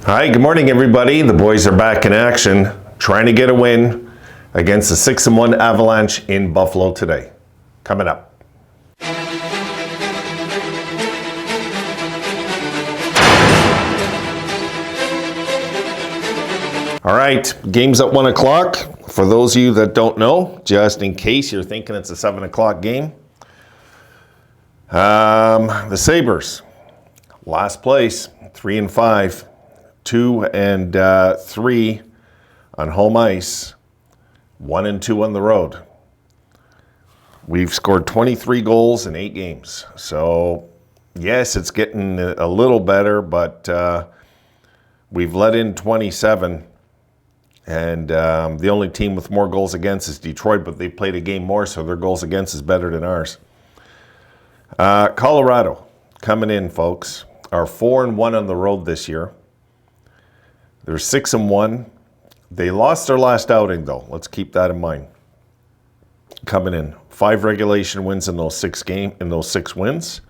Hi, good morning, everybody. The boys are back in action, trying to get a win against the 6-1 Avalanche in Buffalo today. Coming up. All right, game's at 1 o'clock. For those of you that don't know, just in case you're thinking it's a 7 o'clock game, the Sabres, last place, 3-5. 2 and 3 on home ice, 1 and 2 on the road. We've scored 23 goals in 8 games. So, yes, it's getting a little better, but we've let in 27. And the only team with more goals against is Detroit, but they played a game more, so their goals against is better than ours. Colorado coming in, folks, are 4-1 on the road this year. They're 6-1. They lost their last outing, though. Let's keep that in mind. Coming in, 5 regulation wins in those 6 wins.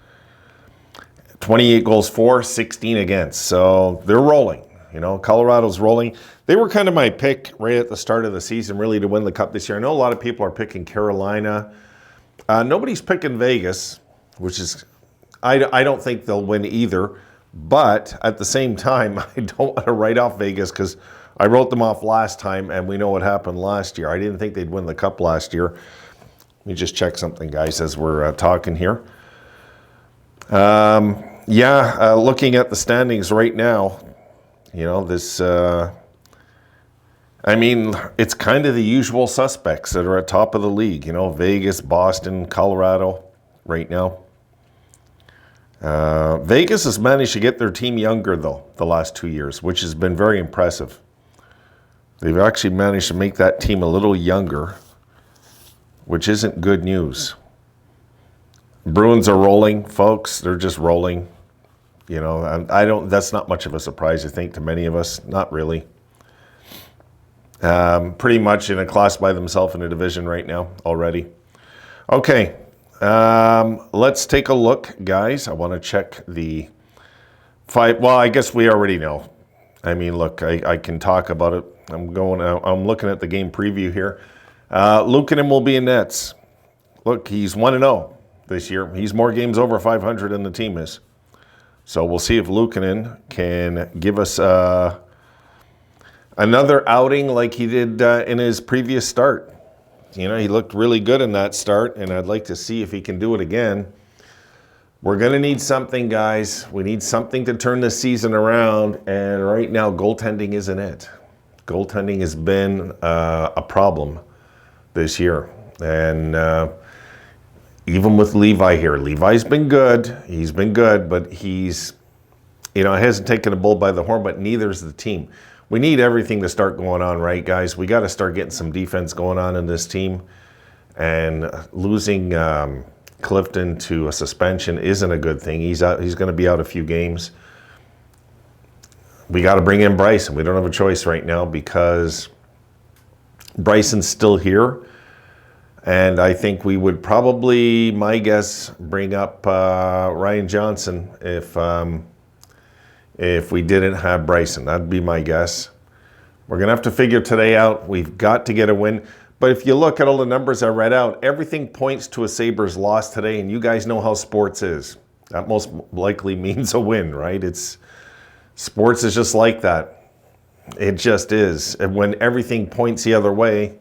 28 goals for, 16 against. So they're rolling. You know, Colorado's rolling. They were kind of my pick right at the start of the season, really, to win the Cup this year. I know a lot of people are picking Carolina. Nobody's picking Vegas, which is, I don't think they'll win either. But at the same time, I don't want to write off Vegas because I wrote them off last time, and we know what happened last year. I didn't think they'd win the Cup last year. Let me just check something, guys, as we're talking here. Looking at the standings right now, you know, this, it's kind of the usual suspects that are at top of the league. You know, Vegas, Boston, Colorado right now. Vegas has managed to get their team younger, though, the last 2 years, which has been very impressive. They've actually managed to make that team a little younger, which isn't good news. Bruins are rolling, folks. They're just rolling. You know, that's not much of a surprise, I think, to many of us. Not really. Pretty much in a class by themselves in a division right now already. Okay. Let's take a look, guys. I want to check the 5. Well, I guess we already know. I mean, look, I can talk about it. I'm looking at the game preview here. Luukkonen will be in nets. Look, he's 1-0 this year. He's more games over 500 than the team is. So we'll see if Luukkonen can give us another outing like he did in his previous start. You know, he looked really good in that start, and I'd like to see if he can do it again. We're going to need something, guys. We need something to turn this season around, and right now, goaltending isn't it. Goaltending has been a problem this year. And even with Levi here, Levi's been good. He's been good, but he's, you know, hasn't taken a bull by the horn, but neither's the team. We need everything to start going on, right, guys? We got to start getting some defense going on in this team. And losing Clifton to a suspension isn't a good thing. He's out. He's going to be out a few games. We got to bring in Bryson. We don't have a choice right now because Bryson's still here. And I think we would probably, my guess, bring up Ryan Johnson if we didn't have Bryson. That'd be my guess. We're going to have to figure today out. We've got to get a win. But if you look at all the numbers I read out, everything points to a Sabres loss today, and you guys know how sports is. That most likely means a win, right? Sports is just like that. It just is. And when everything points the other way,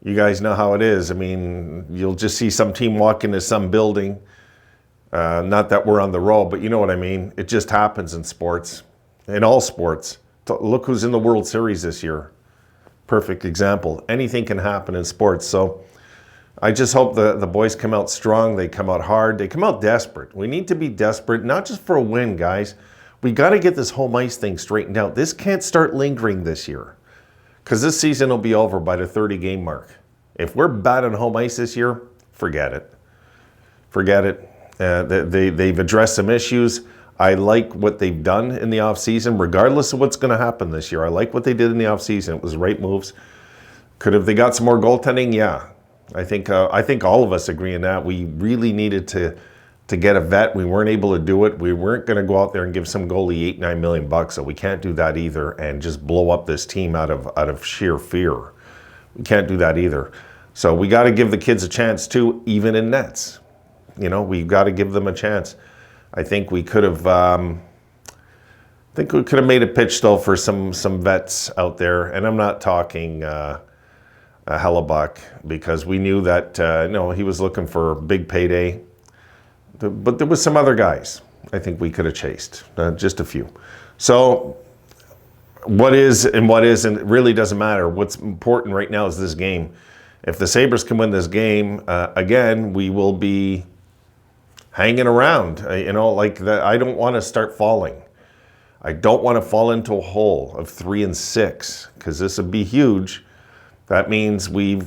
you guys know how it is. I mean, you'll just see some team walk into some building. Not that we're on the roll, but you know what I mean. It just happens in sports, in all sports. Look who's in the World Series this year. Perfect example. Anything can happen in sports. So I just hope the boys come out strong. They come out hard. They come out desperate. We need to be desperate, not just for a win, guys. We got to get this home ice thing straightened out. This can't start lingering this year because this season will be over by the 30-game mark. If we're bad on home ice this year, forget it. Forget it. They've addressed some issues. I like what they've done in the offseason, regardless of what's going to happen this year. I like what they did in the offseason. It was right moves. Could have they got some more goaltending? Yeah. I think all of us agree on that. We really needed to to get a vet. We weren't able to do it. We weren't going to go out there and give some goalie $8-9 million, so we can't do that either and just blow up this team out of sheer fear. We can't do that either. So we got to give the kids a chance too, even in nets. You know, we've got to give them a chance. I think we could have made a pitch though for some vets out there, and I'm not talking Hellebuck, because we knew that no, he was looking for a big payday. But there was some other guys I think we could have chased, just a few. So what is and what isn't, it really doesn't matter. What's important right now is this game. If the Sabres can win this game, again, we will be hanging around. You know, like that. I don't want to start falling. I don't want to fall into a hole of 3-6, because this would be huge. That means we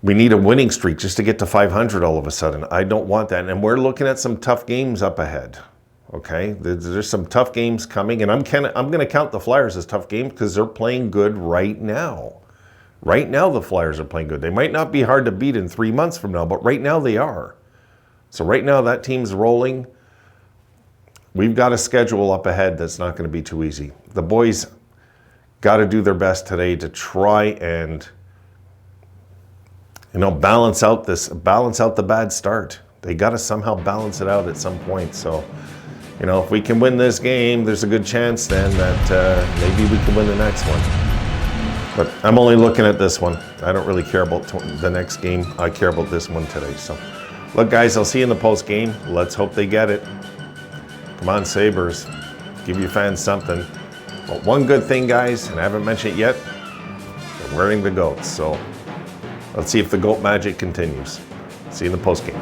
need a winning streak just to get to 500 all of a sudden. I don't want that. And we're looking at some tough games up ahead. Okay, there's some tough games coming, and I'm going to count the Flyers as tough games because they're playing good right now. Right now, the Flyers are playing good. They might not be hard to beat in 3 months from now, but right now they are. So right now that team's rolling. We've got a schedule up ahead that's not going to be too easy. The boys got to do their best today to try and, you know, balance out the bad start. They got to somehow balance it out at some point. So, you know, if we can win this game, there's a good chance then that maybe we can win the next one. But I'm only looking at this one. I don't really care about the next game. I care about this one today. So, look, guys, I'll see you in the post game. Let's hope they get it. Come on, Sabres. Give your fans something. But one good thing, guys, and I haven't mentioned it yet, they're wearing the goats. So let's see if the goat magic continues. See you in the post game.